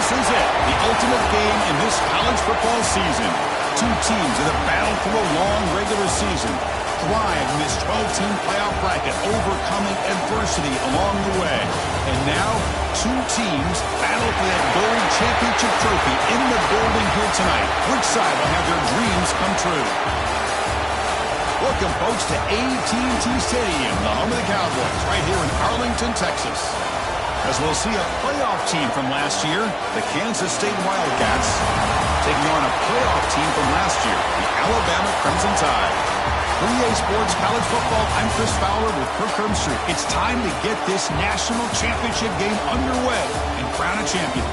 This is it, the ultimate game in this college football season. Two teams that have battled through a long regular season, thrive in this 12-team playoff bracket, overcoming adversity along the way. And now, two teams battle for that gold championship trophy in the building here tonight. Which side will have their dreams come true? Welcome, folks, to AT&T Stadium, the home of the Cowboys, right here in Arlington, Texas. As we'll see a playoff team from last year, the Kansas State Wildcats, taking on a playoff team from last year, the Alabama Crimson Tide. For EA Sports College Football, I'm Chris Fowler with Kirk Herbstreit. It's time to get this national championship game underway and crown a champion.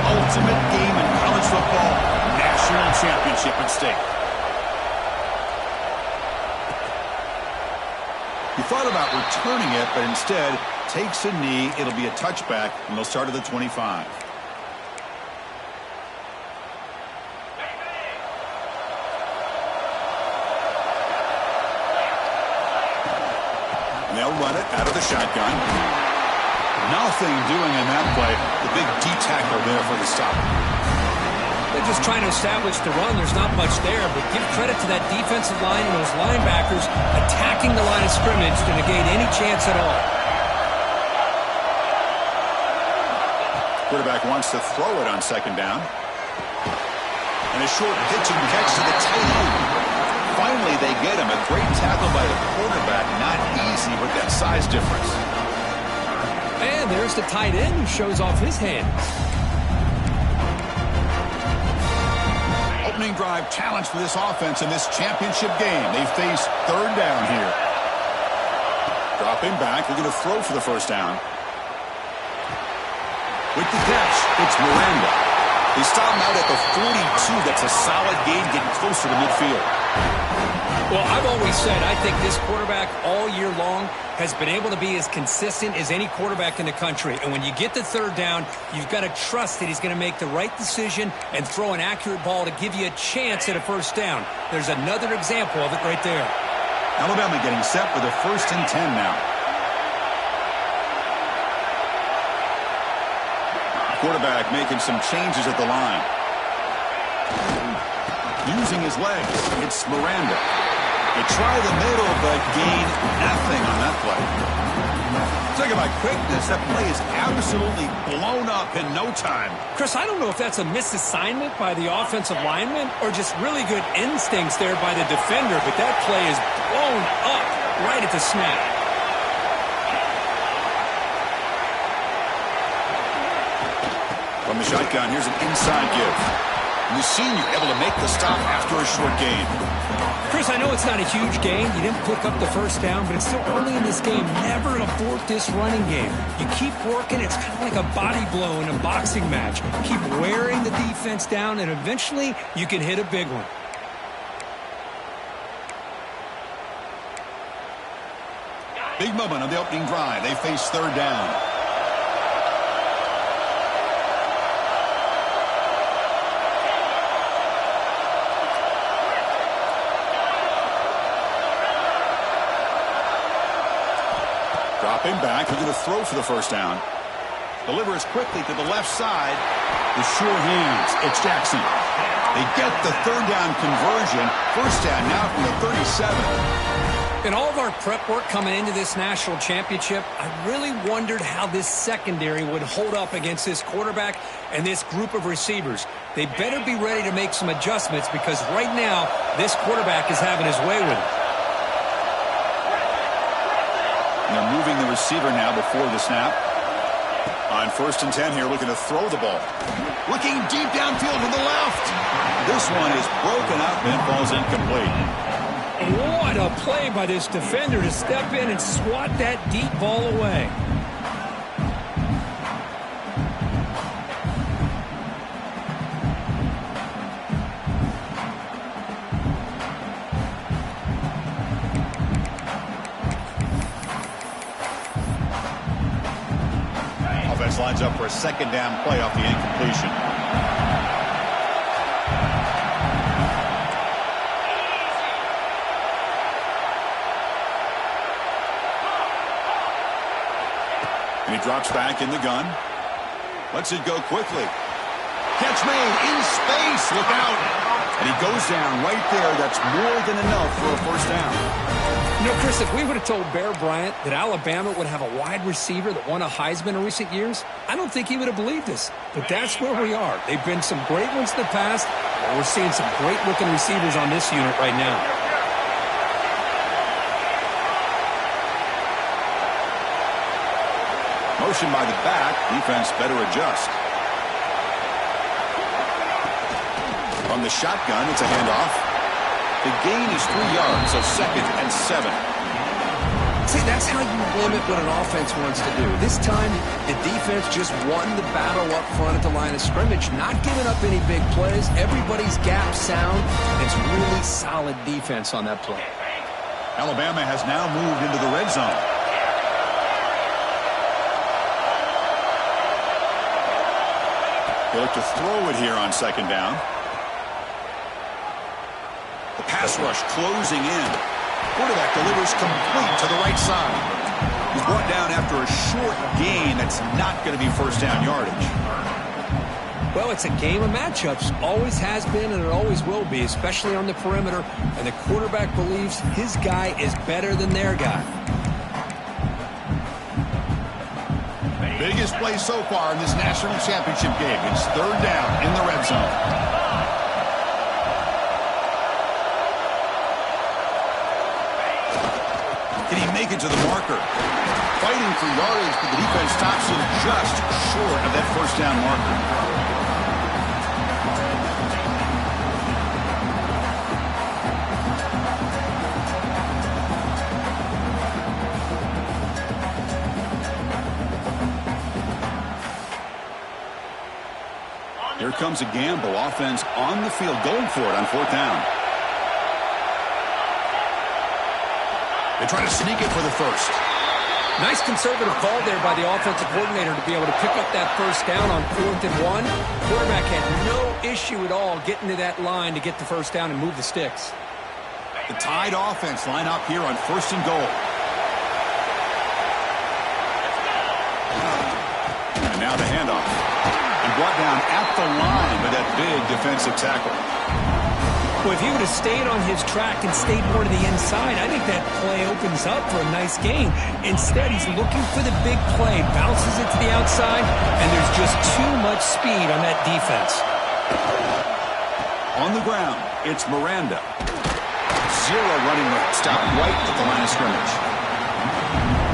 Ultimate game in college football, national championship at stake. He thought about returning it, but instead takes a knee. It'll be a touchback, and they'll start at the 25. And they'll run it out of the shotgun. Nothing doing in that play. The big D-tackle there for the stop. They're just trying to establish the run. There's not much there, but give credit to that defensive line and those linebackers attacking the line of scrimmage to negate any chance at all. Quarterback wants to throw it on second down. And a short pitching catch to the tight end. Finally, they get him. A great tackle by the quarterback. Not easy with that size difference. And there's the tight end who shows off his hands. Opening drive challenge for this offense in this championship game. They face third down here. Dropping back, looking to throw for the first down. With the catch, it's Miranda. They stop him out at the 42. That's a solid gain, getting closer to midfield. Well, I've always said I think this quarterback all year long has been able to be as consistent as any quarterback in the country. And when you get to third down, you've got to trust that he's going to make the right decision and throw an accurate ball to give you a chance at a first down. There's another example of it right there. Alabama getting set for the 1st and 10 now. Quarterback making some changes at the line. Using his legs, it's Miranda. They try the middle, but gain nothing on that play. Talk about quickness. That play is absolutely blown up in no time. Chris, I don't know if that's a misassignment by the offensive lineman or just really good instincts there by the defender, but that play is blown up right at the snap. From the shotgun, here's an inside give. The senior able to make the stop after a short gain. Chris, I know it's not a huge gain. You didn't pick up the first down, but it's still early in this game. Never abort this running game. You keep working. It's kind of like a body blow in a boxing match. Keep wearing the defense down, and eventually you can hit a big one. Big moment on the opening drive. They face third down. Dropping back, looking to throw for the first down. Delivers quickly to the left side. The sure hands. It's Jackson. They get the third down conversion. First down now from the 37. In all of our prep work coming into this national championship, I really wondered how this secondary would hold up against this quarterback and this group of receivers. They better be ready to make some adjustments because right now, this quarterback is having his way with it. And they're moving the receiver now before the snap. On 1st and 10 here, looking to throw the ball. Looking deep downfield to the left. This one is broken up and falls incomplete. What a play by this defender to step in and swat that deep ball away. offense lines up for a second down play off the incompletion. And he drops back in the gun. Lets it go quickly. Catch made in space. Look out. And he goes down right there. That's more than enough for a first down. You know, Chris, if we would have told Bear Bryant that Alabama would have a wide receiver that won a Heisman in recent years, I don't think he would have believed us. But that's where we are. They've been some great ones in the past, and we're seeing some great-looking receivers on this unit right now. Motion by the back. Defense better adjust. From the shotgun, it's a handoff. The gain is 3 yards, so 2nd and 7. See, that's how you limit what an offense wants to do. This time, the defense just won the battle up front at the line of scrimmage, not giving up any big plays. Everybody's gap sound. It's really solid defense on that play. Alabama has now moved into the red zone. They look to throw it here on 2nd down. The pass rush closing in. Quarterback delivers complete to the right side. He's brought down after a short gain. That's not going to be first down yardage. Well, it's a game of matchups. Always has been and it always will be, especially on the perimeter. And the quarterback believes his guy is better than their guy. Biggest play so far in this national championship game. It's 3rd down in the red zone. Can he make it to the marker? Fighting for yardage, but the defense stops him just short of that first down marker. Here comes a gamble. Offense on the field, going for it on 4th down. They try to sneak it for the first. Nice conservative call there by the offensive coordinator to be able to pick up that first down on 4th and 1. Quarterback had no issue at all getting to that line to get the first down and move the sticks. The Tide offense line up here on 1st and goal. And now the handoff. And brought down at the line with that big defensive tackle. Well, if he would have stayed on his track and stayed more to the inside, I think that play opens up for a nice gain. Instead, he's looking for the big play, bounces it to the outside, and there's just too much speed on that defense. On the ground, it's Miranda. 0 running room. Stop right at the line of scrimmage.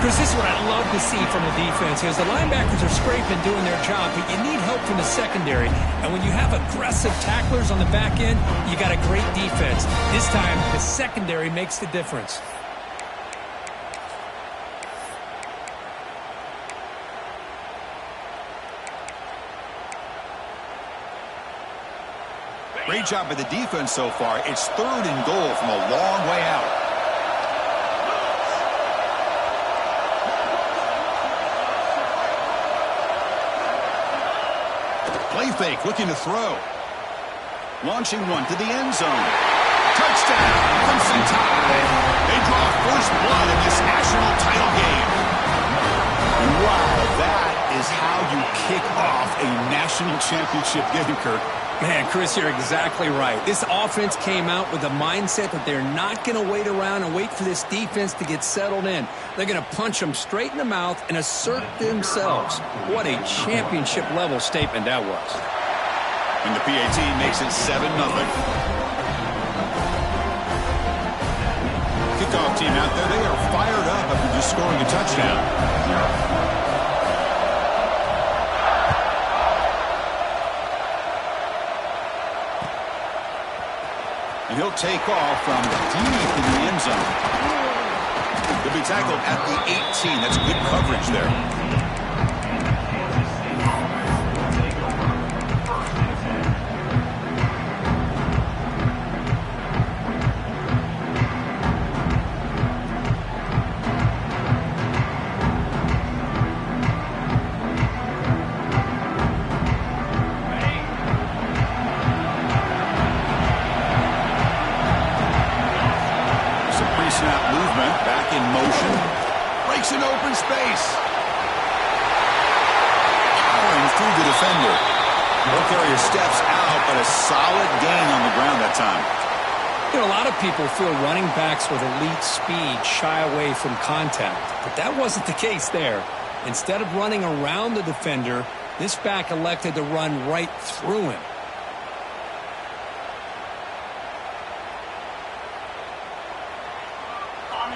Chris, this is what I love to see from the defense. As the linebackers are scraping, doing their job, but you need help from the secondary. And when you have aggressive tacklers on the back end, you got a great defense. This time, the secondary makes the difference. Great job by the defense so far. It's 3rd and goal from a long way out. Play fake, looking to throw. Launching one to the end zone. Touchdown, Crimson Tide. They draw first blood in this national title game. Wow, that is how you kick off a national championship game, Kirk. Man, Chris, you're exactly right. This offense came out with the mindset that they're not going to wait around and wait for this defense to get settled in. They're going to punch them straight in the mouth and assert themselves. What a championship-level statement that was. And the PAT makes it 7-0. Kickoff team out there, they are fired up after just scoring a touchdown. And he'll take off from deep in the end zone. He'll be tackled at the 18. That's good coverage there. Some pre-snap movement. Back in motion. Breaks an open space. Powering through the defender. Ball carrier steps out, but a solid gain on the ground that time. You know, a lot of people feel running backs with elite speed shy away from contact, but that wasn't the case there. Instead of running around the defender, this back elected to run right through him.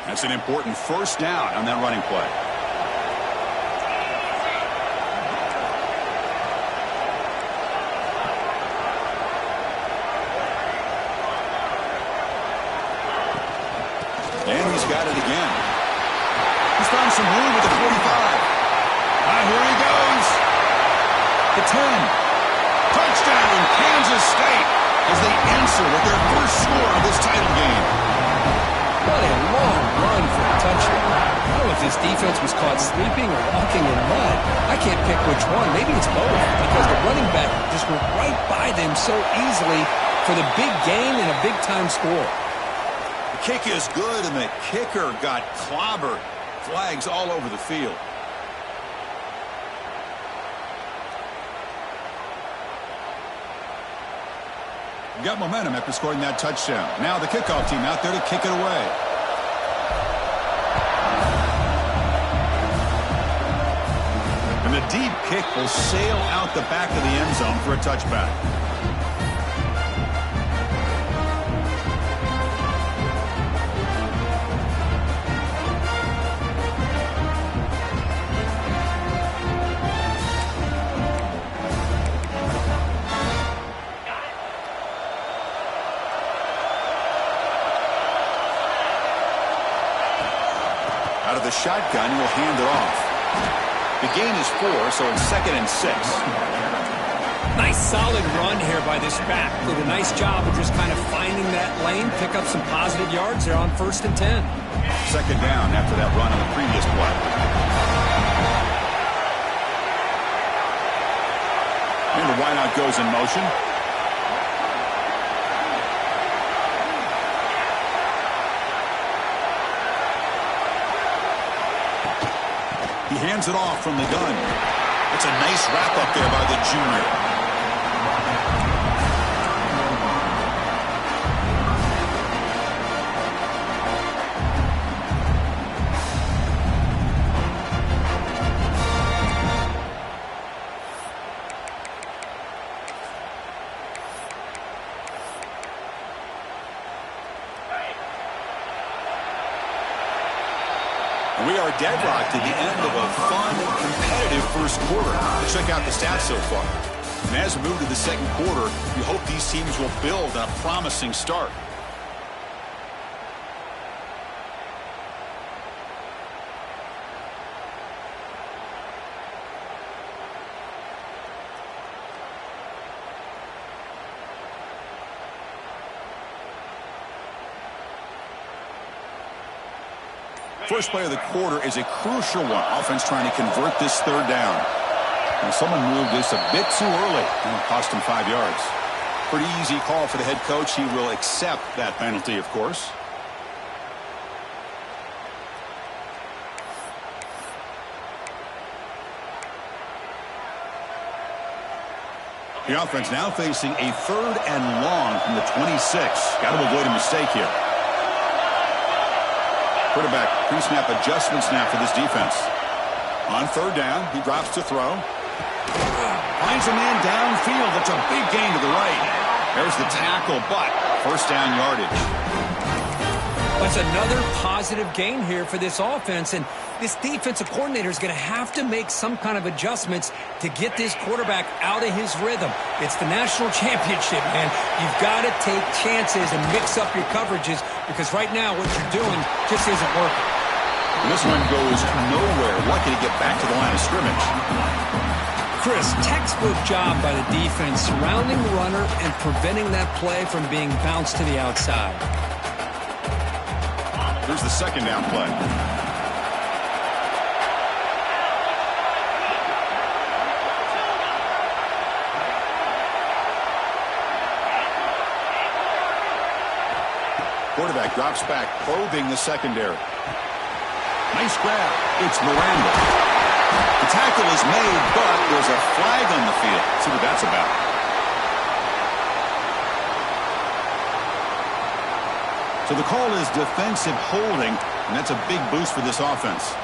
That's an important first down on that running play. And he's got it again. He's found some room at the 45. Here he goes. The 10. Touchdown, Kansas State, as they answer with their first score of this title game. What a long run for a touchdown. I don't know if this defense was caught sleeping or walking in mud. I can't pick which one. Maybe it's both, because the running back just went right by them so easily for the big gain and a big-time score. The kick is good, and the kicker got clobbered. Flags all over the field. Got momentum after scoring that touchdown. Now the kickoff team out there to kick it away. And the deep kick will sail out the back of the end zone for a touchback. Out of the shotgun, he will hand it off. The gain is 4, so it's 2nd and 6. Nice solid run here by this back. Did a nice job of just kind of finding that lane, pick up some positive yards there on 1st and 10. 2nd down after that run on the previous play. And the wideout goes in motion. He hands it off from the gun. It's a nice wrap up there by the junior. We are deadlocked at the end of a fun, competitive first quarter. Check out the stats so far. And as we move to the second quarter, we hope these teams will build on a promising start. First play of the quarter is a crucial one. Offense trying to convert this 3rd down. And someone moved this a bit too early. And it cost him 5 yards. Pretty easy call for the head coach. He will accept that penalty, of course. The offense now facing a 3rd and long from the 26. Got to avoid a mistake here. Quarterback pre-snap adjustment snap for this defense. On 3rd down, he drops to throw. Finds a man downfield. That's a big gain to the right. There's the tackle, but 1st down yardage. That's another positive gain here for this offense, and this defensive coordinator is going to have to make some kind of adjustments to get this quarterback out of his rhythm. It's the national championship, man. You've got to take chances and mix up your coverages, because right now what you're doing just isn't working. And this one goes nowhere. Lucky to get back to the line of scrimmage. Chris, textbook job by the defense surrounding the runner and preventing that play from being bounced to the outside. Here's the 2nd down play. Quarterback drops back, probing the secondary. Nice grab. It's Miranda. The tackle is made, but there's a flag on the field. Let's see what that's about. So the call is defensive holding, and that's a big boost for this offense.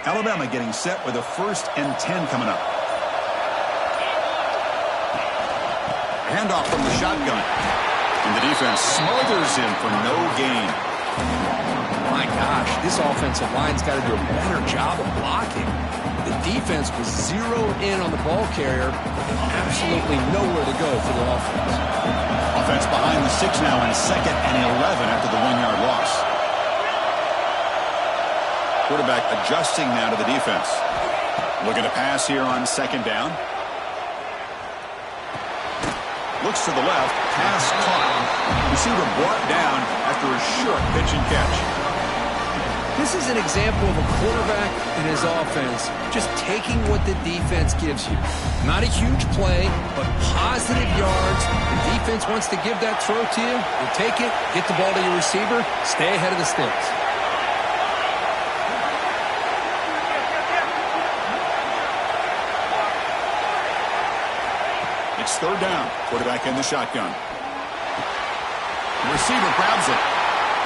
Alabama getting set with a 1st and 10 coming up. Handoff from the shotgun. And the defense smothers him for no gain. My gosh, this offensive line's got to do a better job of blocking. The defense was zeroed in on the ball carrier. Absolutely nowhere to go for the offense. Offense behind the 6 now in 2nd and 11 after the 1-yard loss. Quarterback adjusting now to the defense. Looking to pass here on 2nd down. Looks to the left. Pass caught. Receiver brought down after a short pitch and catch. This is an example of a quarterback and his offense just taking what the defense gives you. Not a huge play, but positive yards. The defense wants to give that throw to you. You take it, get the ball to your receiver, stay ahead of the sticks. It's 3rd down. Quarterback in the shotgun. The receiver grabs it.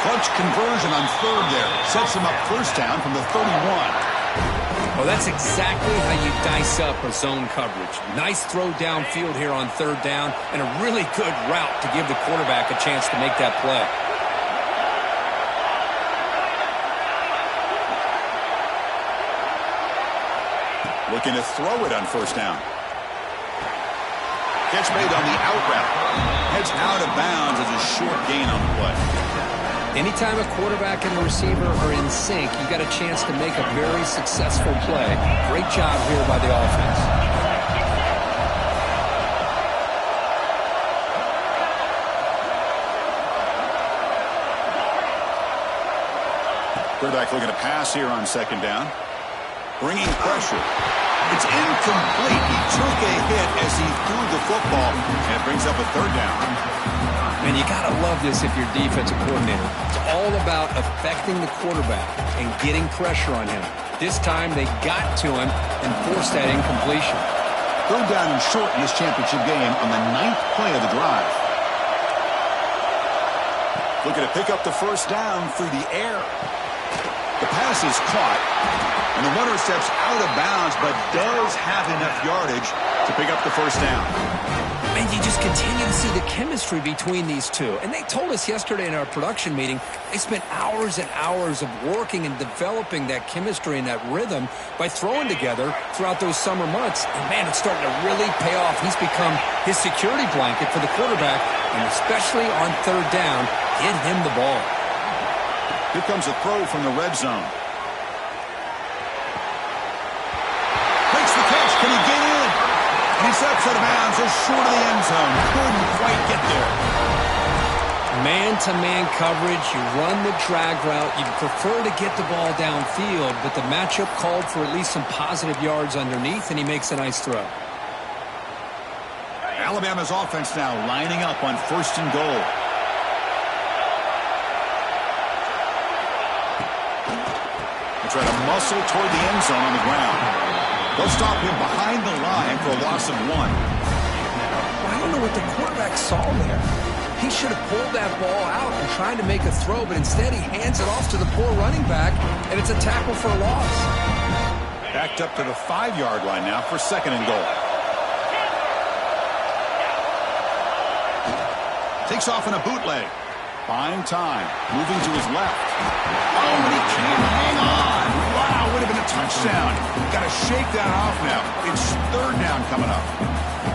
Clutch conversion on 3rd there. Sets him up 1st down from the 31. Well, that's exactly how you dice up a zone coverage. Nice throw downfield here on 3rd down, and a really good route to give the quarterback a chance to make that play. Looking to throw it on 1st down. Catch made on the out route. Heads out of bounds as a short gain on the play. Anytime a quarterback and a receiver are in sync, you got a chance to make a very successful play. Great job here by the offense. Quarterback looking to pass here on 2nd down. Bringing pressure. It's incomplete. He took a hit as he threw the football, and it brings up a 3rd down. And you got to love this if you're defensive coordinator. It's all about affecting the quarterback and getting pressure on him. This time they got to him and forced that incompletion. 3rd down and short in this championship game on the 9th play of the drive. Looking to pick up the 1st down through the air. The pass is caught, and the runner steps out of bounds, but does have enough yardage to pick up the 1st down. And you just continue to see the chemistry between these two. And they told us yesterday in our production meeting, they spent hours and hours of working and developing that chemistry and that rhythm by throwing together throughout those summer months. And, man, it's starting to really pay off. He's become his security blanket for the quarterback, and especially on 3rd down, get him the ball. Here comes a throw from the red zone. Makes the catch. Can he get in? He steps out of bounds just short of the end zone. Couldn't quite get there. Man-to-man coverage. You run the drag route. You prefer to get the ball downfield, but the matchup called for at least some positive yards underneath, and he makes a nice throw. Alabama's offense now lining up on 1st and goal. Try to muscle toward the end zone on the ground. They'll stop him behind the line for a loss of 1. Well, I don't know what the quarterback saw there. He should have pulled that ball out and tried to make a throw, but instead he hands it off to the poor running back, and it's a tackle for a loss. Backed up to the 5-yard line now for 2nd and goal. Takes off in a bootleg. Buying time. Moving to his left. Oh, and he can't hang on. Wow, would have been a touchdown. Got to shake that off now. It's 3rd down coming up.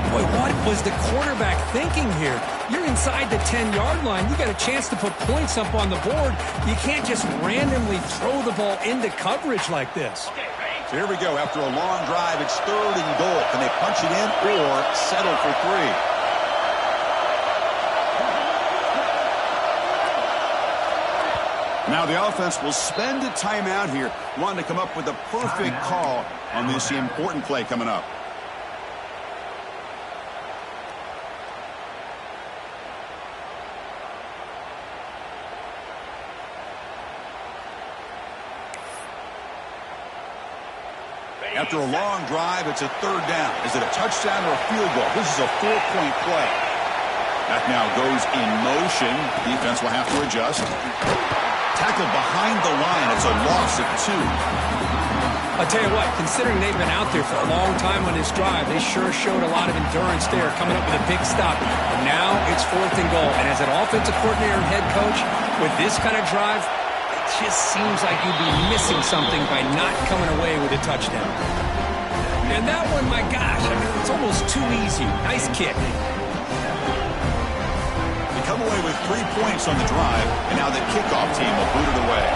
Boy, what was the quarterback thinking here? You're inside the 10-yard line. You got a chance to put points up on the board. You can't just randomly throw the ball into coverage like this. So here we go. After a long drive, it's 3rd and goal. Can they punch it in or settle for 3? Now the offense will spend a timeout here, wanting to come up with the perfect call on this important play coming up. After a long drive, it's a third down. Is it a touchdown or a field goal? This is a 4-point play. That now goes in motion. Defense will have to adjust. Tackled behind the line. It's a loss of 2. I'll tell you what, considering they've been out there for a long time on this drive, they sure showed a lot of endurance there, coming up with a big stop. And now it's 4th and goal. And as an offensive coordinator and head coach, with this kind of drive, it just seems like you'd be missing something by not coming away with a touchdown. And that one, my gosh, I mean, it's almost too easy. Nice kick. They come away with 3 points on the drive, and now the kickoff team will boot it away.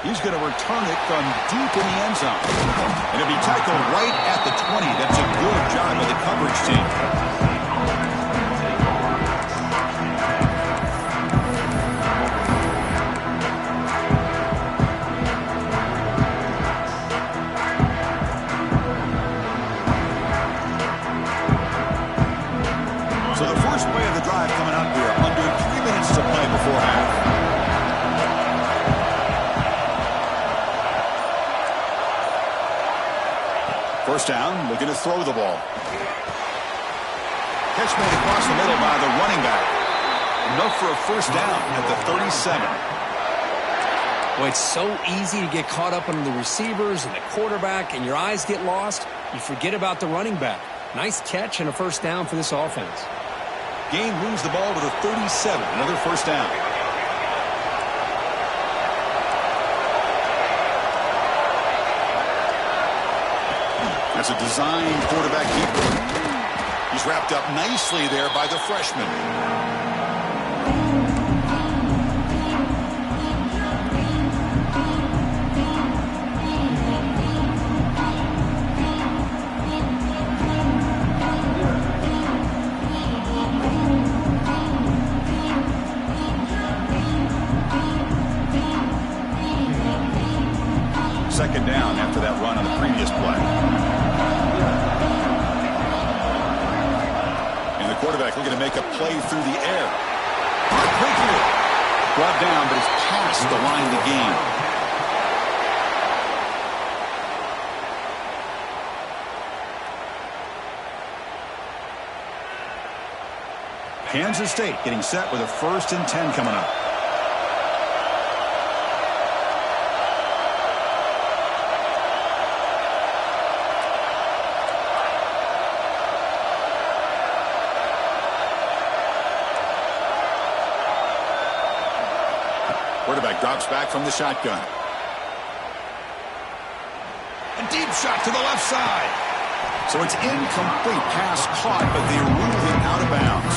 He's going to return it from deep in the end zone. And it'll be tackled right at the 20. That's a good job of the coverage team. So the first play of the drive coming up here, under 3 minutes to play before half. First down, looking to throw the ball. Catch made across the middle by the running back. Enough for a first down at the 37. Well, it's so easy to get caught up on the receivers and the quarterback, and your eyes get lost. You forget about the running back. Nice catch and a first down for this offense. Gain moves the ball to the 37. Another first down. That's a designed quarterback keeper. He's wrapped up nicely there by the freshman. Second down after that run on the previous play. Quarterback looking to make a play through the air. Quickly brought down, but it's past the line of the game. Kansas State getting set with a 1st and 10 coming up. Quarterback drops back from the shotgun. A deep shot to the left side. So it's incomplete, pass caught, but they ruled it out of bounds.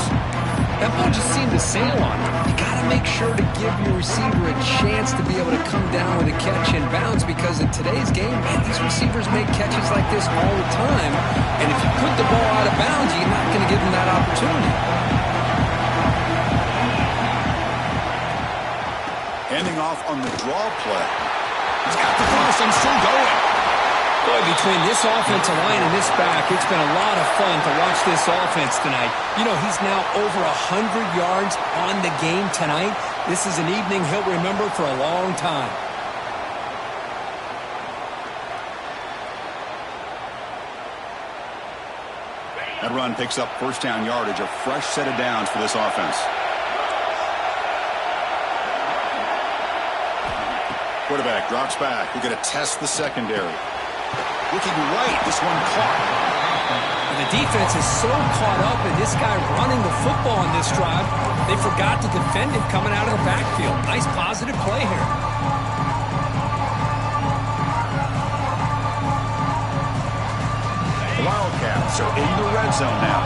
That ball just seemed to sail on him. You got to make sure to give your receiver a chance to be able to come down with a catch and bounce, because in today's game, man, these receivers make catches like this all the time. And if you put the ball out of bounds, you're not going to give them that opportunity. Handing off on the draw play. He's got the first and still going. Boy, between this offensive line and this back, it's been a lot of fun to watch this offense tonight. You know, he's now over 100 yards on the game tonight. This is an evening he'll remember for a long time. That run picks up first down yardage, a fresh set of downs for this offense. Quarterback drops back. We're going to test the secondary. Looking right, this one caught. And the defense is so caught up in this guy running the football on this drive, they forgot to defend him coming out of the backfield. Nice positive play here. The Wildcats are in the red zone now.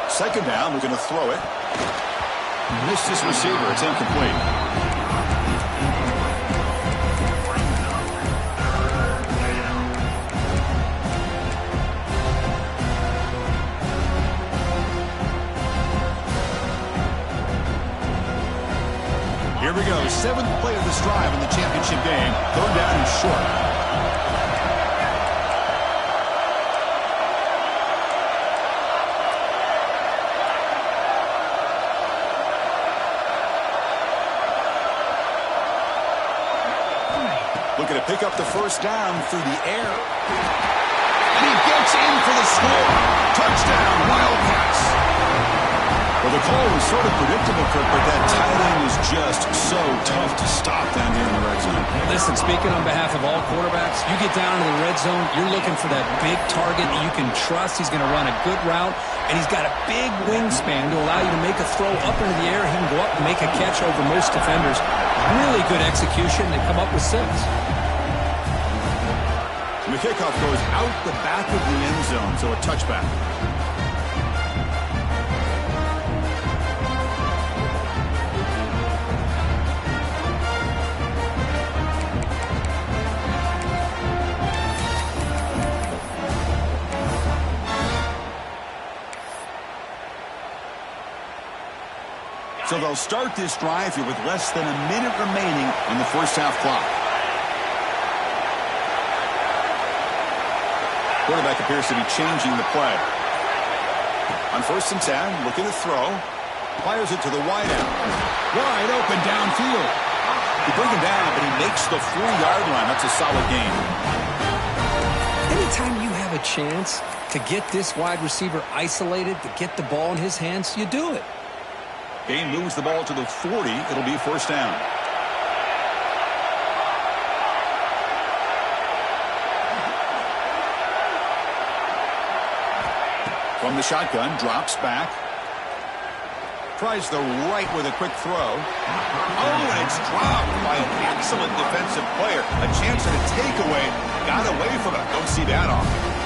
Second down, we're going to throw it. Missed his receiver. It's incomplete. Here we go. 7th play of this drive in the championship game. 3rd down and short. Looking to pick up the first down through the air. And he gets in for the score. Touchdown, Wildcats. Well, the call was sort of predictable, Kirk, but that tight end is just so tough to stop down here in the red zone. Listen, speaking on behalf of all quarterbacks, you get down to the red zone, you're looking for that big target that you can trust. He's going to run a good route, and he's got a big wingspan to allow you to make a throw up into the air. He can go up and make a catch over most defenders. Really good execution. They come up with 6. And the kickoff goes out the back of the end zone, so a touchback. So they'll start this drive here with less than a minute remaining on the first half clock. Quarterback appears to be changing the play. On 1st and 10, looking to throw. Fires it to the wideout. Wide open downfield. They bring him down, but he makes the 4-yard line. That's a solid gain. Anytime you have a chance to get this wide receiver isolated, to get the ball in his hands, you do it. Gain moves the ball to the 40. It'll be first down. From the shotgun, drops back. Tries the right with a quick throw. Oh, and it's dropped by an excellent defensive player. A chance at a takeaway. Got away from it. Don't see that often.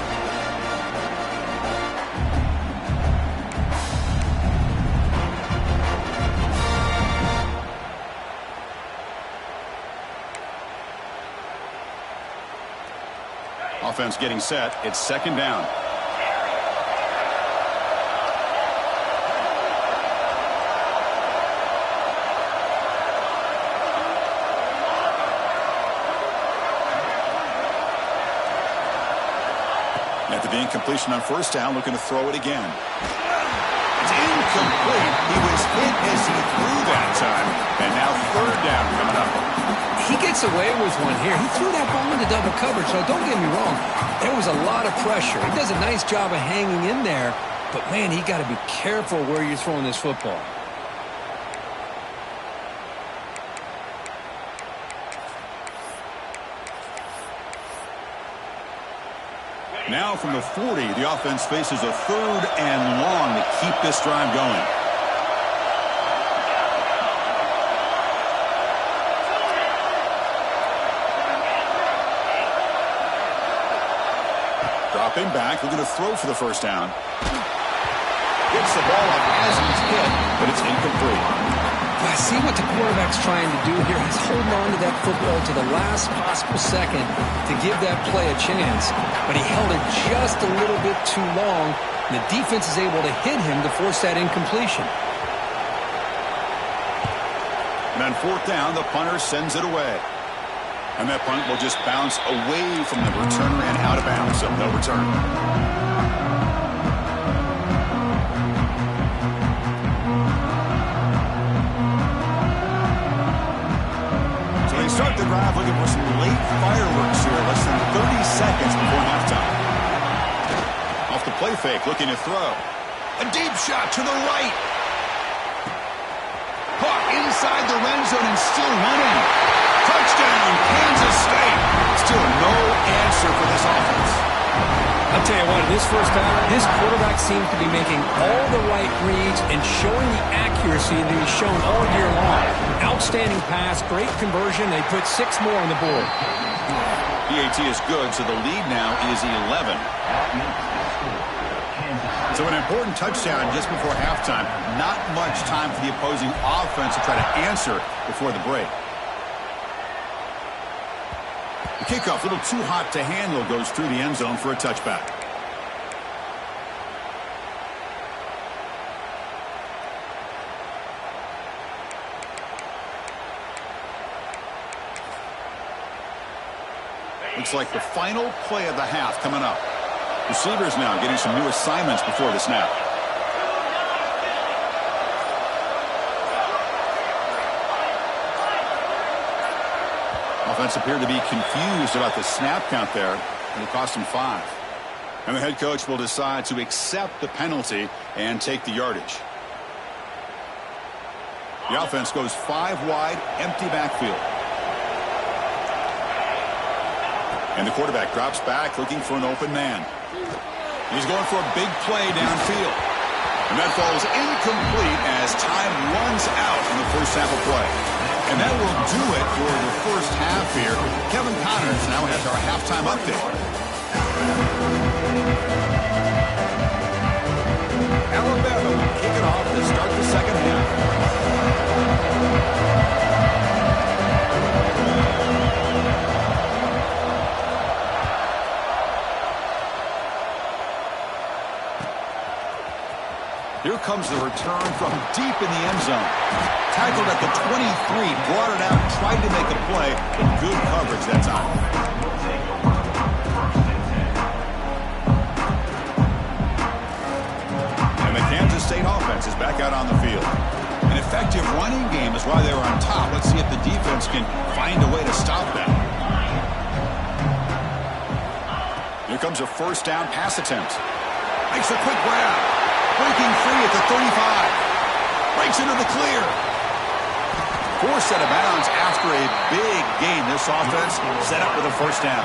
Offense getting set. It's 2nd down. After the incompletion on 1st down, looking to throw it again. It's incomplete. He was hit as he threw that time. And now 3rd down coming up. He gets away with one here. He threw that ball into double coverage, so don't get me wrong. There was a lot of pressure. He does a nice job of hanging in there, but, man, he got to be careful where you're throwing this football. Now from the 40, the offense faces a 3rd and long to keep this drive going. Dropping back, looking to throw for the first down. Gets the ball up as he's hit, but it's incomplete. I see what the quarterback's trying to do here. He's holding on to that football to the last possible second to give that play a chance. But he held it just a little bit too long, and the defense is able to hit him to force that incompletion. And on 4th down, the punter sends it away. And that punt will just bounce away from the returner and out of bounds, so no return. So they start the drive looking for some late fireworks here, less than 30 seconds before halftime. Off the play fake, looking to throw. A deep shot to the right. Caught inside the red zone and still running. Touchdown, Kansas State. Still no answer for this offense. I'll tell you what, this first time, this quarterback seems to be making all the right reads and showing the accuracy that he's shown all year long. Outstanding pass, great conversion. They put 6 more on the board. PAT is good, so the lead now is 11. So an important touchdown just before halftime. Not much time for the opposing offense to try to answer before the break. The kickoff, a little too hot to handle, goes through the end zone for a touchback. Looks like the final play of the half coming up. Receivers now getting some new assignments before the snap. Offense appeared to be confused about the snap count there, and it cost him 5. And the head coach will decide to accept the penalty and take the yardage. The offense goes 5 wide, empty backfield. And the quarterback drops back looking for an open man. He's going for a big play downfield. And that falls incomplete as time runs out in the first half of play. And that will do it for the first half here. Kevin Connors now has our halftime update. Alabama will kick it off to start the second half. Here comes the return from deep in the end zone. Tackled at the 23, brought it out, tried to make a play, but good coverage that time. And the Kansas State offense is back out on the field. An effective running game is why they were on top. Let's see if the defense can find a way to stop that. Here comes a first down pass attempt. Makes a quick grab. Breaking free at the 35. Breaks into the clear. Forced out of bounds after a big gain. This offense set up with a first down.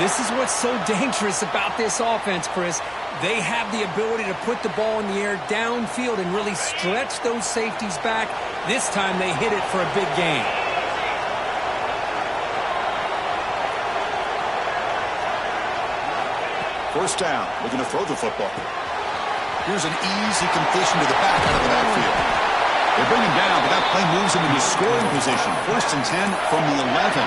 This is what's so dangerous about this offense, Chris. They have the ability to put the ball in the air downfield and really stretch those safeties back. This time they hit it for a big gain. First down. Looking to throw the football. Here's an easy completion to the back out of the backfield. They bring him down, but that play moves him into scoring position. 1st and 10 from the 11.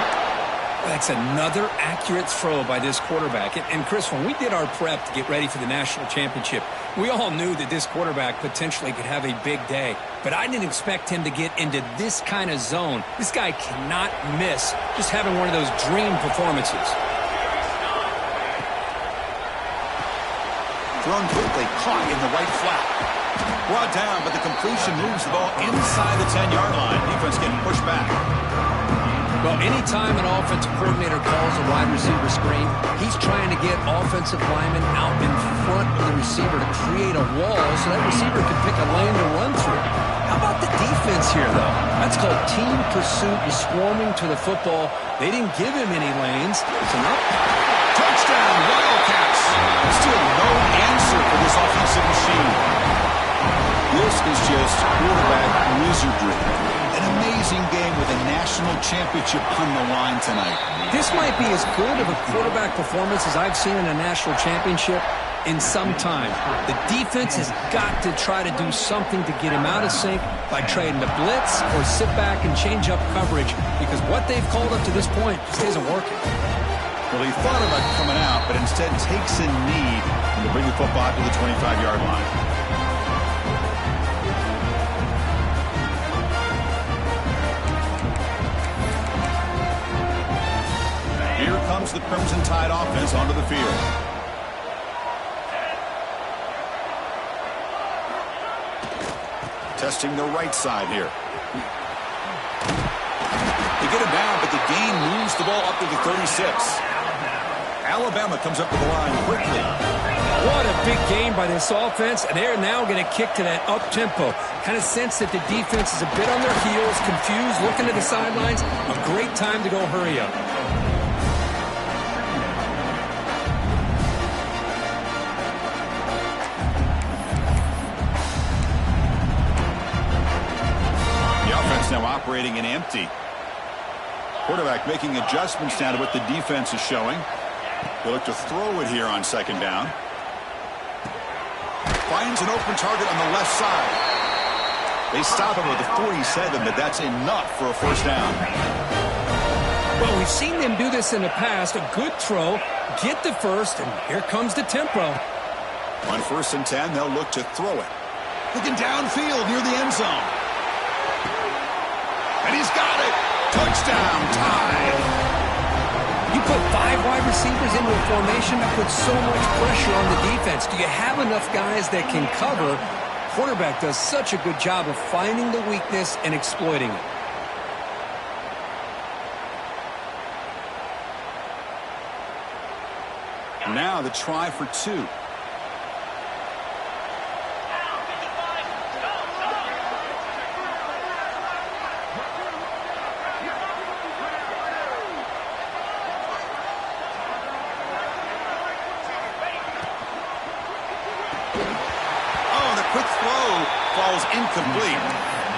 That's another accurate throw by this quarterback. And Chris, when we did our prep to get ready for the national championship, we all knew that this quarterback potentially could have a big day. But I didn't expect him to get into this kind of zone. This guy cannot miss just having one of those dream performances. Thrown quickly, caught in the right flat. Brought down, but the completion moves the ball inside the 10-yard line. Defense getting pushed back. Well, anytime an offensive coordinator calls a wide receiver screen, he's trying to get offensive linemen out in front of the receiver to create a wall so that receiver can pick a lane to run through. How about the defense here, though? That's called team pursuit and swarming to the football. They didn't give him any lanes, so now touchdown, Wildcats. Still no answer for this offensive machine. This is just quarterback wizardry. An amazing game with a national championship on the line tonight. This might be as good of a quarterback performance as I've seen in a national championship in some time. The defense has got to try to do something to get him out of sync by trading the blitz or sit back and change up coverage, because what they've called up to this point just isn't working. Well, he thought about coming out, but instead takes a knee to bring the football to the 25-yard line. Here comes the Crimson Tide offense onto the field. Testing the right side here. They get him down, but the gain moves the ball up to the 36. Alabama comes up to the line quickly. What a big game by this offense. And they're now going to kick to that up-tempo. Kind of sense that the defense is a bit on their heels, confused, looking to the sidelines. A great time to go hurry up. The offense now operating in empty. Quarterback making adjustments now to what the defense is showing. They look to throw it here on 2nd down. finds an open target on the left side. They stop him with the 47, but that's enough for a first down. Well, we've seen them do this in the past. A good throw, get the first, and here comes the tempo. On 1st and 10, they'll look to throw it. Looking downfield near the end zone. And he's got it. Touchdown, tied. You put 5 wide receivers into a formation, that puts so much pressure on the defense. Do you have enough guys that can cover? Quarterback does such a good job of finding the weakness and exploiting it. Now the try for 2. Falls incomplete.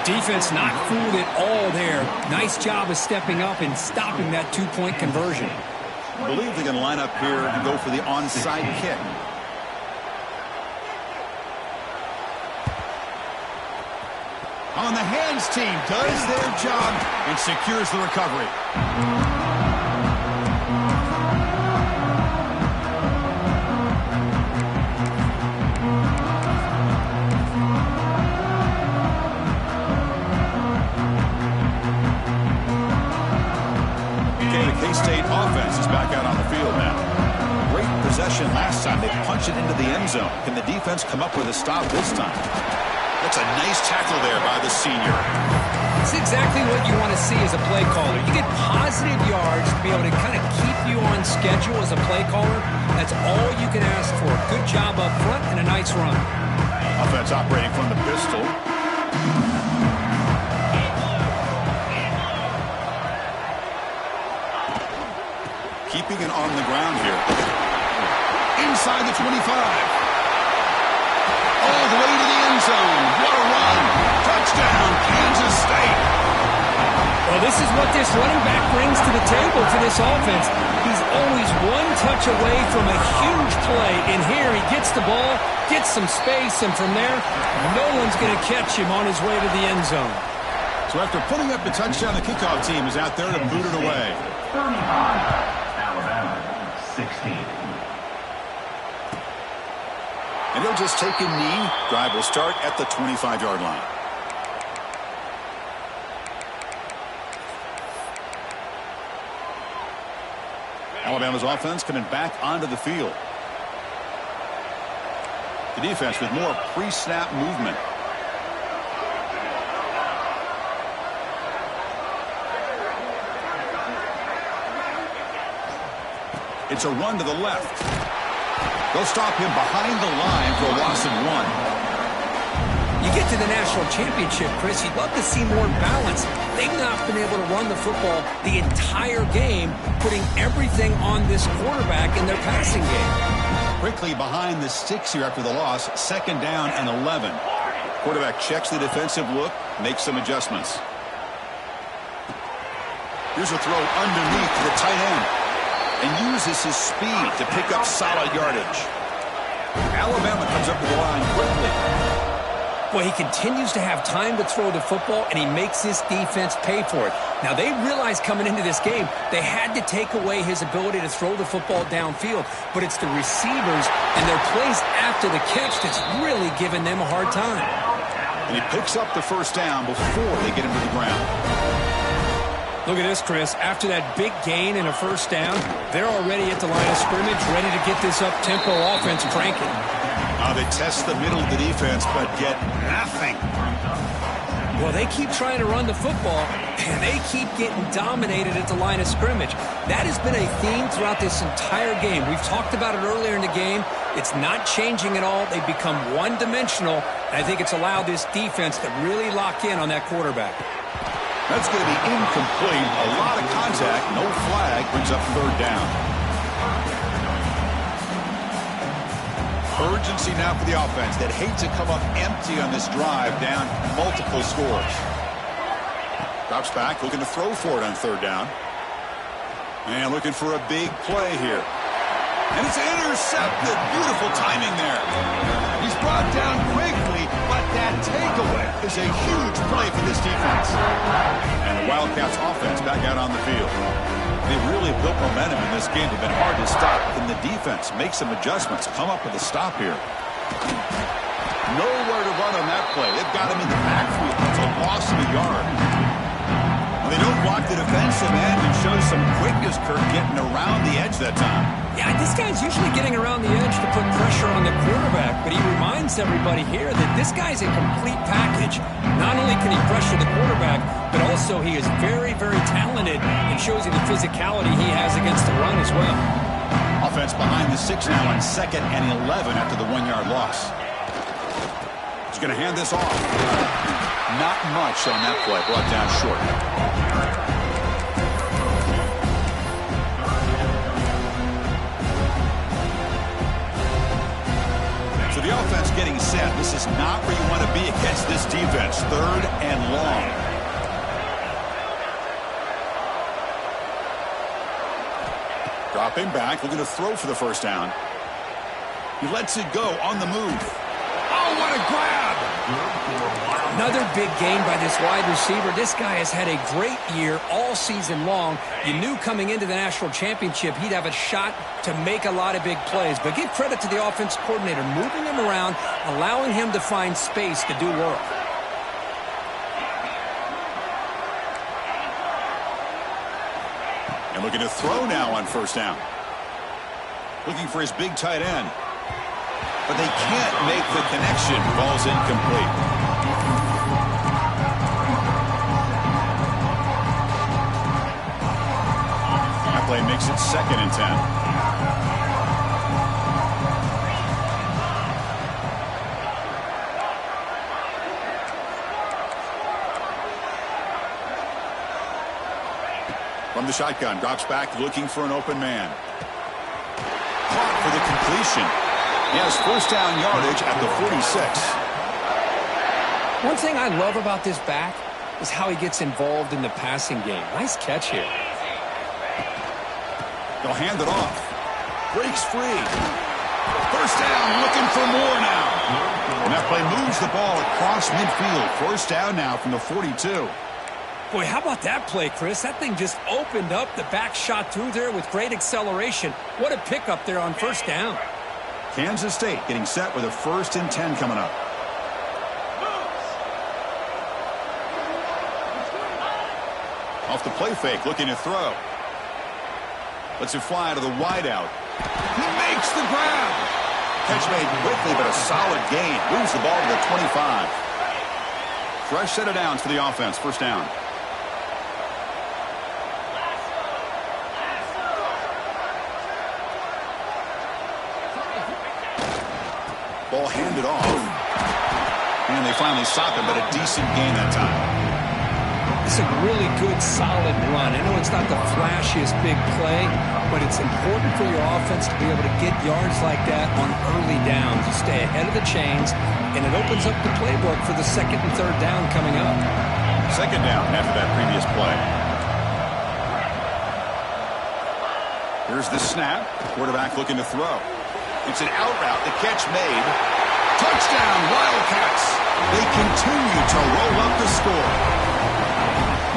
Defense not fooled at all there. Nice job of stepping up and stopping that 2-point conversion. I believe they're going to line up here and go for the onside kick. On the hands team does their job and secures the recovery. K-State offense is back out on the field now. Great possession last time. They punched it into the end zone. Can the defense come up with a stop this time? That's a nice tackle there by the senior. It's exactly what you want to see as a play caller. You get positive yards to be able to kind of keep you on schedule as a play caller. That's all you can ask for. Good job up front and a nice run. Offense operating from the pistol. Keeping it on the ground here. Inside the 25. All the way to the end zone. What a run. Touchdown, Kansas State. Well, this is what this running back brings to the table for this offense. He's always one touch away from a huge play. And here he gets the ball, gets some space, and from there, no one's going to catch him on his way to the end zone. So after putting up the touchdown, the kickoff team is out there to boot it away. 16. And he'll just take a knee. Drive will start at the 25-yard line. Alabama's offense coming back onto the field. The defense with more pre-snap movement. It's a run to the left. They'll stop him behind the line for a loss of 1. You get to the national championship, Chris, you'd love to see more balance. They've not been able to run the football the entire game, putting everything on this quarterback in their passing game. Quickly behind the sticks here after the loss, 2nd down and 11. Quarterback checks the defensive look, makes some adjustments. Here's a throw underneath to the tight end. And uses his speed to pick up solid yardage. Alabama comes up to the line quickly. Well, he continues to have time to throw the football, and he makes this defense pay for it. Now, they realized coming into this game they had to take away his ability to throw the football downfield, but it's the receivers and their plays after the catch that's really giving them a hard time. And he picks up the first down before they get him to the ground. Look at this, Chris. After that big gain and a first down, they're already at the line of scrimmage, ready to get this up-tempo offense cranking. They test the middle of the defense, but get nothing. Well, they keep trying to run the football, and they keep getting dominated at the line of scrimmage. That has been a theme throughout this entire game. We've talked about it earlier in the game. It's not changing at all. They've become one-dimensional, and I think it's allowed this defense to really lock in on that quarterback. That's going to be incomplete. A lot of contact. No flag. Brings up 3rd down. Urgency now for the offense. They'd hate to come up empty on this drive, down multiple scores. Drops back, looking to throw for it on 3rd down. And looking for a big play here. And it's intercepted. Beautiful timing there. He's brought down quickly, but that takeaway is a huge play for this defense. And the Wildcats offense back out on the field. They really built momentum in this game. They've been hard to stop. Can the defense make some adjustments, come up with a stop here? Nowhere to run on that play. They've got him in the backfield. It's a loss of a yard. They don't block the defensive end and show some quickness, Kirk, getting around the edge that time. Yeah, this guy's usually getting around the edge to put pressure on the quarterback, but he reminds everybody here that this guy's a complete package. Not only can he pressure the quarterback, but also he is very, very talented and shows you the physicality he has against the run as well. Offense behind the 6 now on 2nd and 11 after the 1-yard loss. He's going to hand this off. Not much on that play, brought down short. So the offense getting set. This is not where you want to be against this defense. 3rd and long. Dropping back, looking to throw for the first down. He lets it go on the move. Oh, what a grab! Another big gain by this wide receiver. This guy has had a great year all season long. You knew coming into the national championship he'd have a shot to make a lot of big plays. But give credit to the offense coordinator, moving him around, allowing him to find space to do work. And looking to throw now on first down. Looking for his big tight end. But they can't make the connection. Ball's incomplete. That play makes it 2nd and 10. From the shotgun, drops back, looking for an open man. Caught for the completion. He has first down yardage at the 46. One thing I love about this back is how he gets involved in the passing game. Nice catch here. They'll hand it off. Breaks free. First down, looking for more now. And that play moves the ball across midfield. First down now from the 42. Boy, how about that play, Chris? That thing just opened up. The back shot through there with great acceleration. What a pickup there on first down. Kansas State getting set with a 1st and 10 coming up. Off the play fake, looking to throw. Lets it fly to the wideout. He makes the grab. Catch made quickly, but a solid gain. Moves the ball to the 25. Fresh set of downs for the offense. First down. Ball handed off. And they finally stop him, but a decent gain that time. It's a really good, solid run. I know it's not the flashiest big play, but it's important for your offense to be able to get yards like that on early downs. You stay ahead of the chains, and it opens up the playbook for the 2nd and 3rd down coming up. 2nd down after that previous play. Here's the snap. Quarterback looking to throw. It's an out route. The catch made. Touchdown, Wildcats. They continue to roll up the score.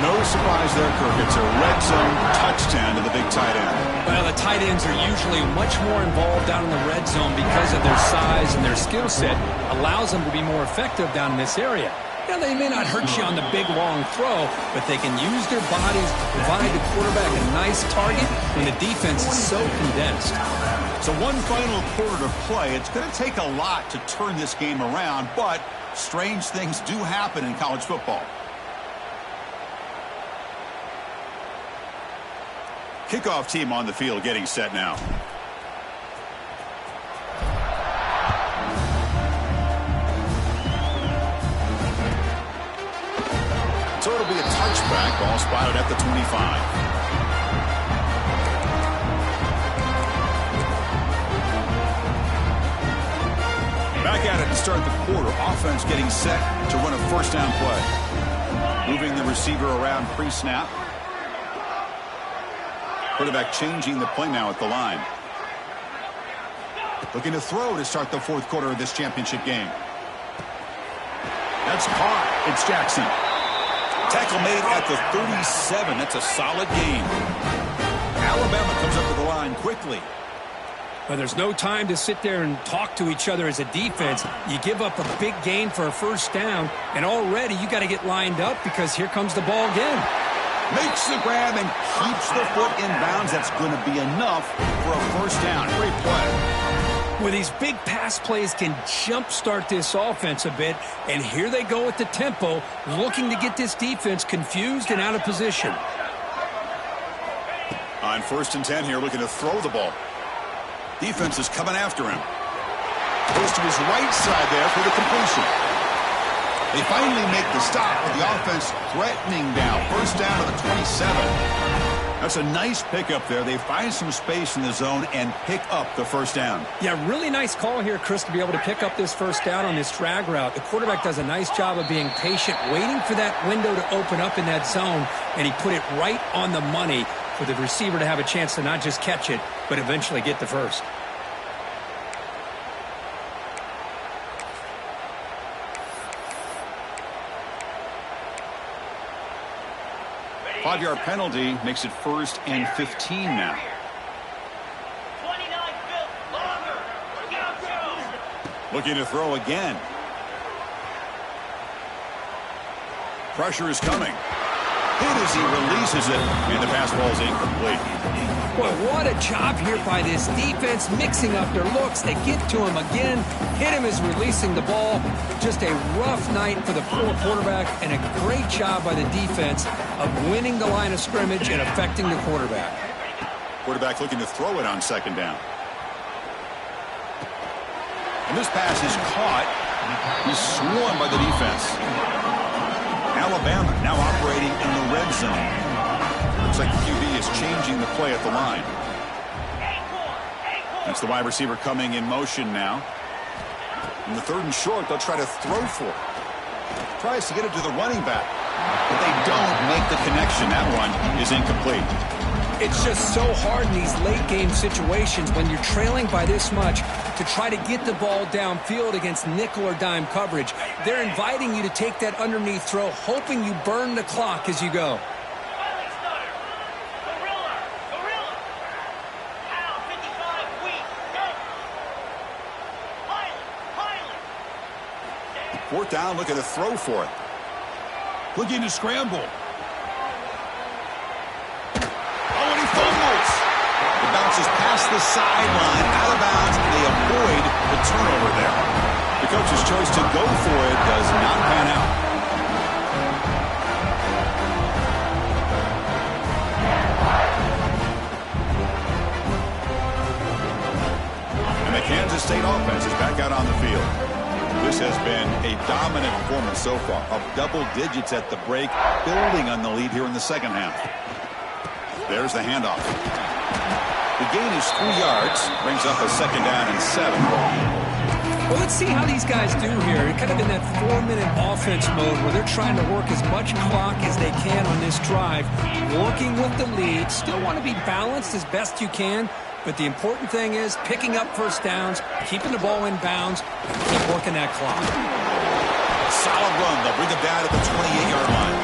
No surprise there, Kirk. It's a red zone touchdown to the big tight end. Well, the tight ends are usually much more involved down in the red zone because of their size and their skill set. Allows them to be more effective down in this area. Now, they may not hurt you on the big, long throw, but they can use their bodies to provide the quarterback a nice target when the defense is so condensed. So one final quarter to play. It's going to take a lot to turn this game around, but strange things do happen in college football. Kickoff team on the field getting set now. So it'll be a touchback. Ball spotted at the 25. Back at it to start the quarter. Offense getting set to run a first down play. Moving the receiver around pre-snap. Quarterback changing the play now at the line. Looking to throw to start the fourth quarter of this championship game. That's caught. It's Jackson. Tackle made at the 37. That's a solid gain. Alabama comes up to the line quickly. Well, there's no time to sit there and talk to each other as a defense. You give up a big gain for a first down, and already you got to get lined up because here comes the ball again. Makes the grab and keeps the foot in bounds. That's going to be enough for a first down. Great play. Well, these big pass plays can jumpstart this offense a bit, and here they go with the tempo, looking to get this defense confused and out of position. On 1st and 10 here, looking to throw the ball. Defense is coming after him. Goes to his right side there for the completion. They finally make the stop with the offense threatening down. First down to the 27. That's a nice pickup there. They find some space in the zone and pick up the first down. Yeah, really nice call here, Chris, to be able to pick up this first down on this drag route. The quarterback does a nice job of being patient, waiting for that window to open up in that zone, and he put it right on the money for the receiver to have a chance to not just catch it, but eventually get the first. Five-yard penalty makes it 1st and 15 now. Looking to throw again. Pressure is coming. Hit as he releases it, and the pass ball is incomplete. Boy, what a job here by this defense, mixing up their looks. They get to him again, hit him as releasing the ball. Just a rough night for the poor quarterback, and a great job by the defense of winning the line of scrimmage and affecting the quarterback. Quarterback looking to throw it on 2nd down. And this pass is caught. He's swarmed by the defense. Alabama now operating in the red zone. Looks like the QB is changing the play at the line. That's the wide receiver coming in motion now. In the 3rd and short, they'll try to throw for it. Tries to get it to the running back, but they don't make the connection. That one is incomplete. It's just so hard in these late-game situations when you're trailing by this much to try to get the ball downfield against nickel or dime coverage. They're inviting you to take that underneath throw, hoping you burn the clock as you go. Fourth down, looking to throw for it. Looking to scramble. Oh, and he fumbles. It bounces past the sideline, out of bounds, and they avoid the turnover there. The coach's choice to go for it does not pan out. And the Kansas State offense is back out on the field. This has been a dominant performance so far, of double digits at the break, building on the lead here in the second half. There's the handoff. The gain is 3 yards, brings up a 2nd down and 7. Well, let's see how these guys do here. Kind of in that 4-minute offense mode where they're trying to work as much clock as they can on this drive, working with the lead. Still want to be balanced as best you can, but the important thing is picking up first downs, keeping the ball in bounds, and keep working that clock. Solid run. They'll bring him down at the 28-yard line.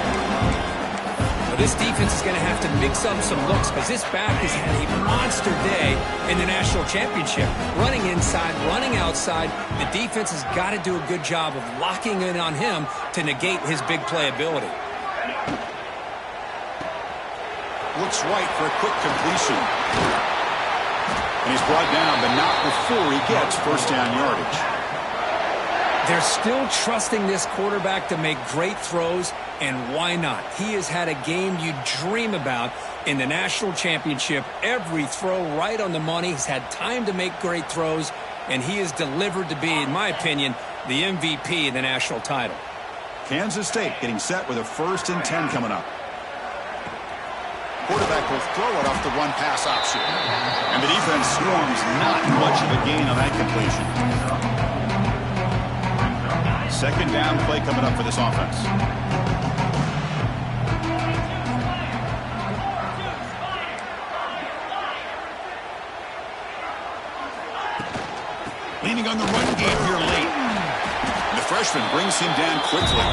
Well, this defense is going to have to mix up some looks because this back has had a monster day in the national championship. Running inside, running outside. The defense has got to do a good job of locking in on him to negate his big play ability. Looks right for a quick completion. And he's brought down, but not before he gets first down yardage. They're still trusting this quarterback to make great throws, and why not? He has had a game you dream about in the national championship. Every throw right on the money. He's had time to make great throws, and he is delivered to be, in my opinion, the MVP of the national title. Kansas State getting set with a 1st and 10 coming up. Quarterback will throw it off the run pass option. And the defense swarms, not much of a gain on that completion. 2nd down play coming up for this offense. leaning on the run game here late. The freshman brings him down quickly.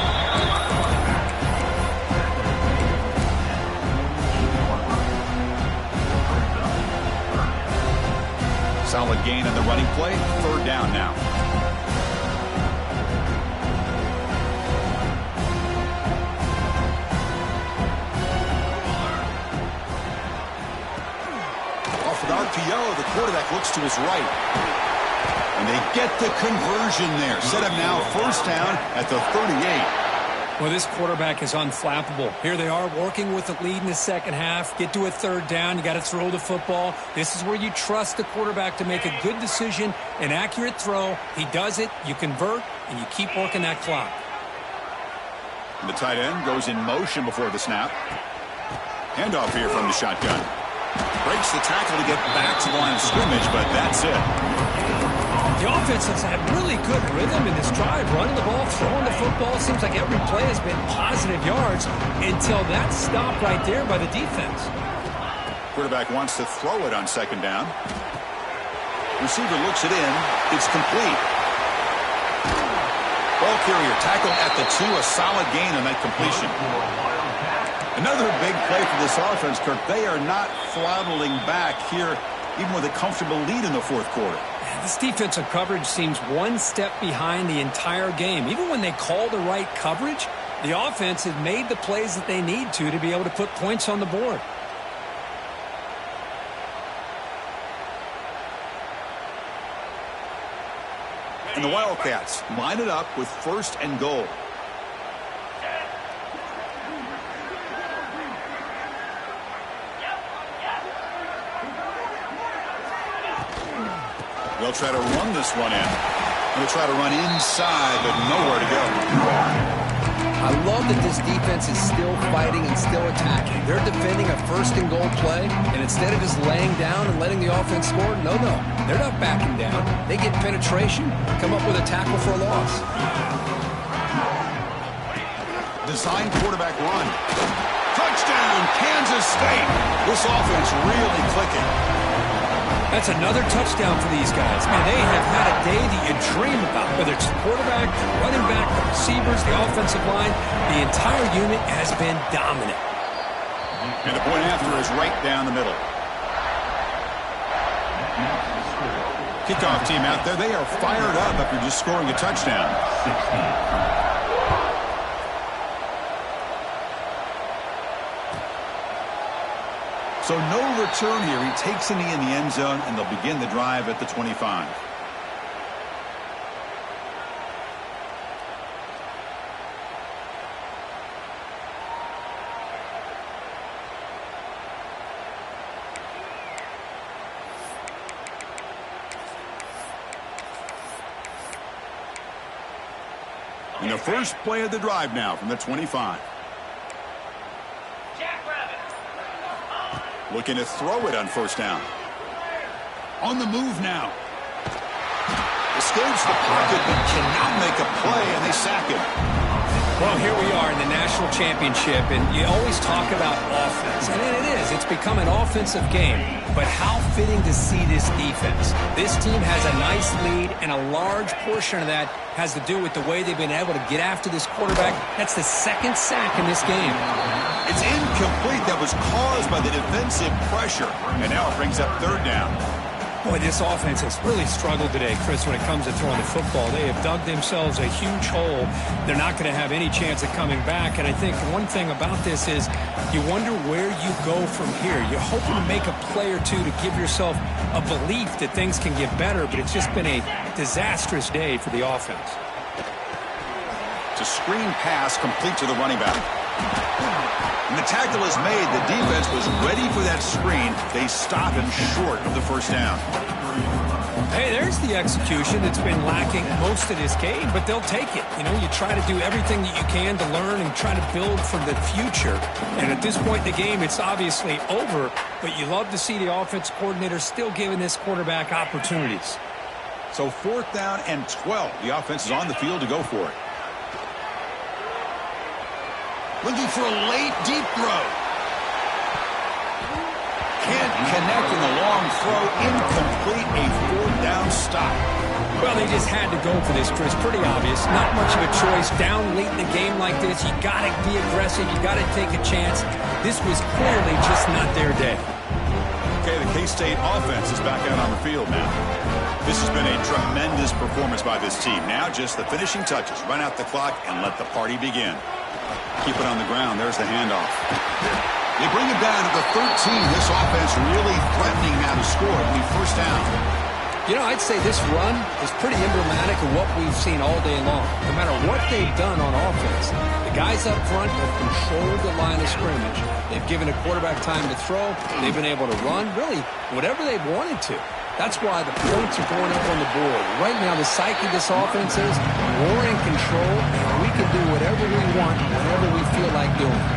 Solid gain on the running play. Third down now. Off an RPO, the quarterback looks to his right. And they get the conversion there. Set up now, first down at the 38. Well, this quarterback is unflappable. Here they are working with the lead in the second half. Get to a third down. You got to throw the football. This is where you trust the quarterback to make a good decision, an accurate throw. He does it, you convert, and you keep working that clock. And the tight end goes in motion before the snap. Handoff here from the shotgun. Breaks the tackle to get back to the line of scrimmage, but that's it. The offense has had really good rhythm in this drive, running the ball, throwing the football. Seems like every play has been positive yards until that stop right there by the defense. Quarterback wants to throw it on second down. Receiver looks it in. It's complete. Ball carrier tackled at the 2, a solid gain on that completion. Another big play for this offense, Kirk. They are not throttling back here, even with a comfortable lead in the fourth quarter. This defensive coverage seems one step behind the entire game. Even when they call the right coverage, the offense has made the plays that they need to be able to put points on the board. And the Wildcats line it up with first and goal. They'll try to run this one in. They'll try to run inside, but nowhere to go. I love that this defense is still fighting and still attacking. They're defending a first and goal play, and instead of just laying down and letting the offense score, no, they're not backing down. They get penetration, come up with a tackle for a loss. Design quarterback run. Touchdown, Kansas State. This offense really clicking. That's another touchdown for these guys. Man, they have had a day that you dream about, whether it's the quarterback, the running back, the receivers, the offensive line. The entire unit has been dominant. And the point after is right down the middle. Kickoff team out there. They are fired up after just scoring a touchdown. So no return here. He takes a knee in the end zone, and they'll begin the drive at the 25. And the first play of the drive now from the 25. Looking to throw it on first down. On the move now. Escapes the pocket but cannot make a play, and they sack him. Well, here we are in the national championship, and you always talk about offense. And it is. It's become an offensive game. But how fitting to see this defense. This team has a nice lead, and a large portion of that has to do with the way they've been able to get after this quarterback. That's the second sack in this game. It's incomplete. That was caused by the defensive pressure. And now it brings up third down. Boy, this offense has really struggled today, Chris, when it comes to throwing the football. They have dug themselves a huge hole. They're not going to have any chance of coming back. And I think one thing about this is you wonder where you go from here. You're hoping to make a play or two to give yourself a belief that things can get better, but it's just been a disastrous day for the offense. It's a screen pass complete to the running back. And the tackle is made. The defense was ready for that screen. They stop him short of the first down. Hey, there's the execution that's been lacking most of this game, but they'll take it. You know, you try to do everything that you can to learn and try to build for the future. And at this point in the game, it's obviously over, but you love to see the offense coordinator still giving this quarterback opportunities. So fourth down and 12. The offense is on the field to go for it. Looking for a late, deep throw. can't connect in the long throw. Incomplete, a fourth down stop. Well, they just had to go for this, Chris. Pretty obvious. Not much of a choice. Down late in the game like this, you got to be aggressive. You got to take a chance. This was clearly just not their day. Okay, the K-State offense is back out on the field now. This has been a tremendous performance by this team. Now just the finishing touches. Run out the clock and let the party begin. Keep it on the ground. There's the handoff. They bring it down to the 13. This offense really threatening now to score. It'll be first down. You know, I'd say this run is pretty emblematic of what we've seen all day long. No matter what they've done on offense, the guys up front have controlled the line of scrimmage. They've given a quarterback time to throw. They've been able to run, really, whatever they've wanted to. That's why the points are going up on the board. Right now, the psyche of this offense is we're in control, and we can do whatever we want whenever we feel like doing it.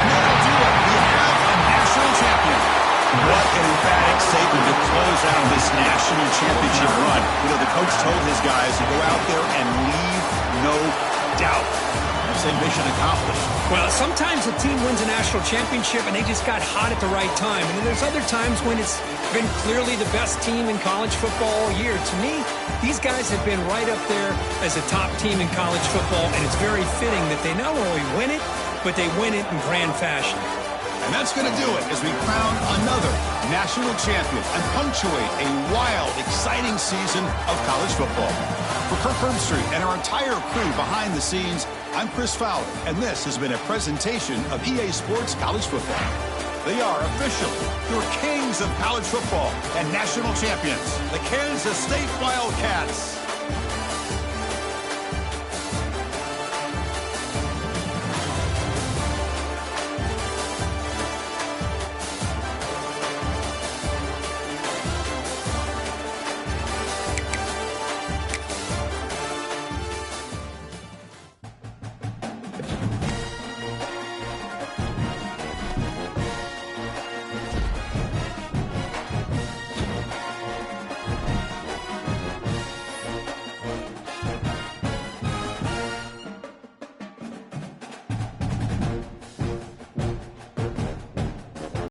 And that'll do it. We have a national champion. What an emphatic statement to close out this national championship run. You know, the coach told his guys to go out there and leave no doubt. I say mission accomplished. Well, sometimes a team wins a national championship and they just got hot at the right time. And then there's other times when it's been clearly the best team in college football all year. To me, these guys have been right up there as a top team in college football, and it's very fitting that they not only win it, but they win it in grand fashion. And that's going to do it as we crown another national champion and punctuate a wild, exciting season of college football. For Kirk Herbstreit and our entire crew behind the scenes, I'm Chris Fowler, and this has been a presentation of EA Sports College Football. They are officially your kings of college football and national champions, the Kansas State Wildcats.